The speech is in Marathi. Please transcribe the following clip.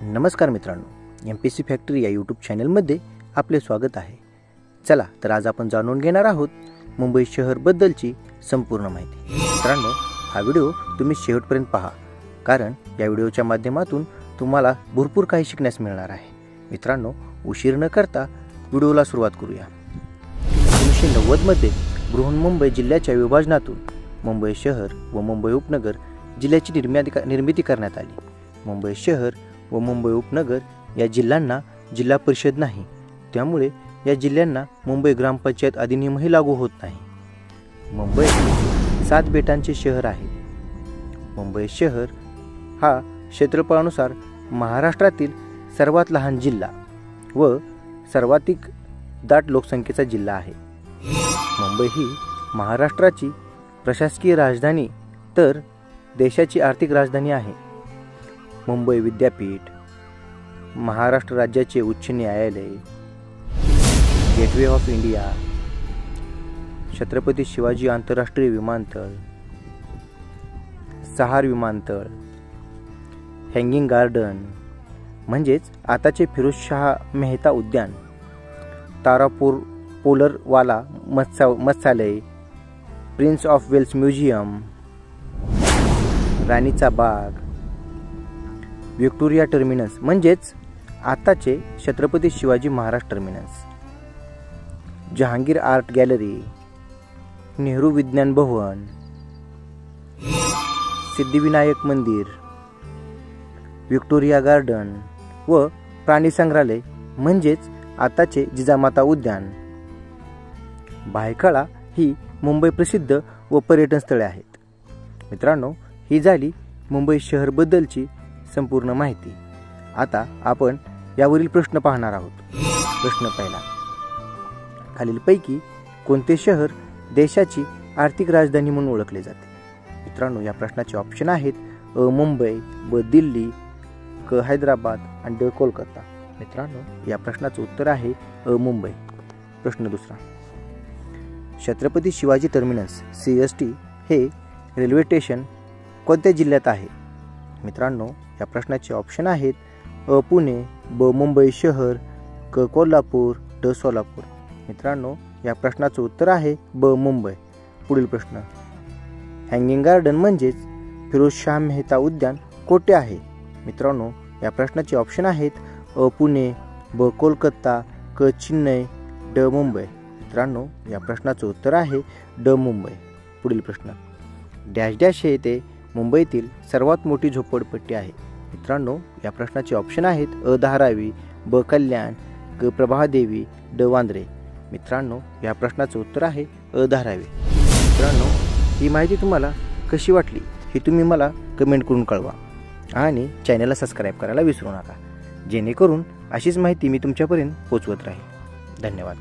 नमस्कार मित्रांनो, MPSC फॅक्टरी या यूट्यूब चॅनलमध्ये आपले स्वागत आहे. चला तर आज आपण जाणून घेणार आहोत मुंबई शहरबद्दलची संपूर्ण माहिती. मित्रांनो, हा व्हिडिओ तुम्ही शेवटपर्यंत पहा, कारण या व्हिडिओच्या माध्यमातून तुम्हाला भरपूर काही शिकण्यास मिळणार आहे. मित्रांनो, उशीर न करता व्हिडिओला सुरुवात करूया. 1990 मध्ये बृहन्मुंबई जिल्ह्याच्या विभाजनातून मुंबई शहर व मुंबई उपनगर जिल्ह्याची निर्मिती करण्यात आली. मुंबई शहर व मुंबई उपनगर या जिल्ह्यांना जिल्हा परिषद नाही, त्यामुळे या जिल्ह्यांना मुंबई ग्रामपंचायत अधिनियमही लागू होत नाही. मुंबई 7 बेटांचे शहर आहे. मुंबई शहर हा क्षेत्रफळानुसार महाराष्ट्रातील सर्वात लहान जिल्हा व सर्वाधिक दाट लोकसंख्येचा जिल्हा आहे. मुंबई ही महाराष्ट्राची प्रशासकीय राजधानी तर देशाची आर्थिक राजधानी आहे. मुंबई विद्यापीठ, महाराष्ट्र राज्याचे उच्च न्यायालय, gateway of India, Chhatrapati Shivaji आंतरराष्ट्रीय विमानतळ, सहार विमानतळ, हँगिंग गार्डन म्हणजेच आताचे फिरोजशाह मेहता उद्यान, तारापूर पोलरवाला मत्स्यालय, प्रिन्स ऑफ वेल्स म्युझियम, राणीचा बाग, व्हिक्टोरिया टर्मिनस म्हणजेच आताचे Chhatrapati Shivaji Maharaj terminus, Jahangir art gallery, Nehru विज्ञान भवन, सिद्धिविनायक मंदिर, व्हिक्टोरिया गार्डन व प्राणी संग्रहालय म्हणजेच आताचे जिजामाता उद्यान. भायखळा ही मुंबई प्रसिद्ध व पर्यटन स्थळे आहेत. मित्रांनो, ही झाली मुंबई शहरबद्दलची संपूर्ण माहिती. आता आपण यावरील प्रश्न पाहणार आहोत. प्रश्न पहिला, खालीलपैकी कोणते शहर देशाची आर्थिक राजधानी म्हणून ओळखले जाते? मित्रांनो, या प्रश्नाचे ऑप्शन आहेत अ मुंबई, ब दिल्ली, क हैदराबाद आणि ड कोलकाता. मित्रांनो, या प्रश्नाचं उत्तर आहे अ मुंबई. प्रश्न दुसरा, छत्रपती शिवाजी टर्मिनस CST हे रेल्वे स्टेशन कोणत्या जिल्ह्यात आहे? मित्रांनो, या प्रश्नाचे ऑप्शन आहेत अ पुणे, ब मुंबई शहर, क कोल्हापूर, ड सोलापूर. मित्रांनो, या प्रश्नाचं उत्तर आहे ब मुंबई. पुढील प्रश्न, हँगिंग गार्डन म्हणजेच फिरोजशाह मेहता उद्यान कोठे आहे? मित्रांनो, या प्रश्नाचे ऑप्शन आहेत अ पुणे, ब कोलकाता, क चेन्नई, ड मुंबई. मित्रांनो, या प्रश्नाचं उत्तर आहे ड मुंबई. पुढील प्रश्न, डॅश डॅश हे येथे मुंबईतील सर्वात मोठी झोपडपट्टी आहे. मित्रांनो, या प्रश्नाचे ऑप्शन आहेत अ धारावी, ब कल्याण, ग प्रभादेवी, ड वांद्रे. मित्रांनो, या प्रश्नाचं उत्तर आहे अ धारावी. मित्रांनो, ही माहिती तुम्हाला कशी वाटली हे तुम्ही मला कमेंट करून कळवा आणि चॅनलला सबस्क्राईब करायला विसरू नका, जेणेकरून अशीच माहिती मी तुमच्यापर्यंत पोहोचवत राहील. धन्यवाद.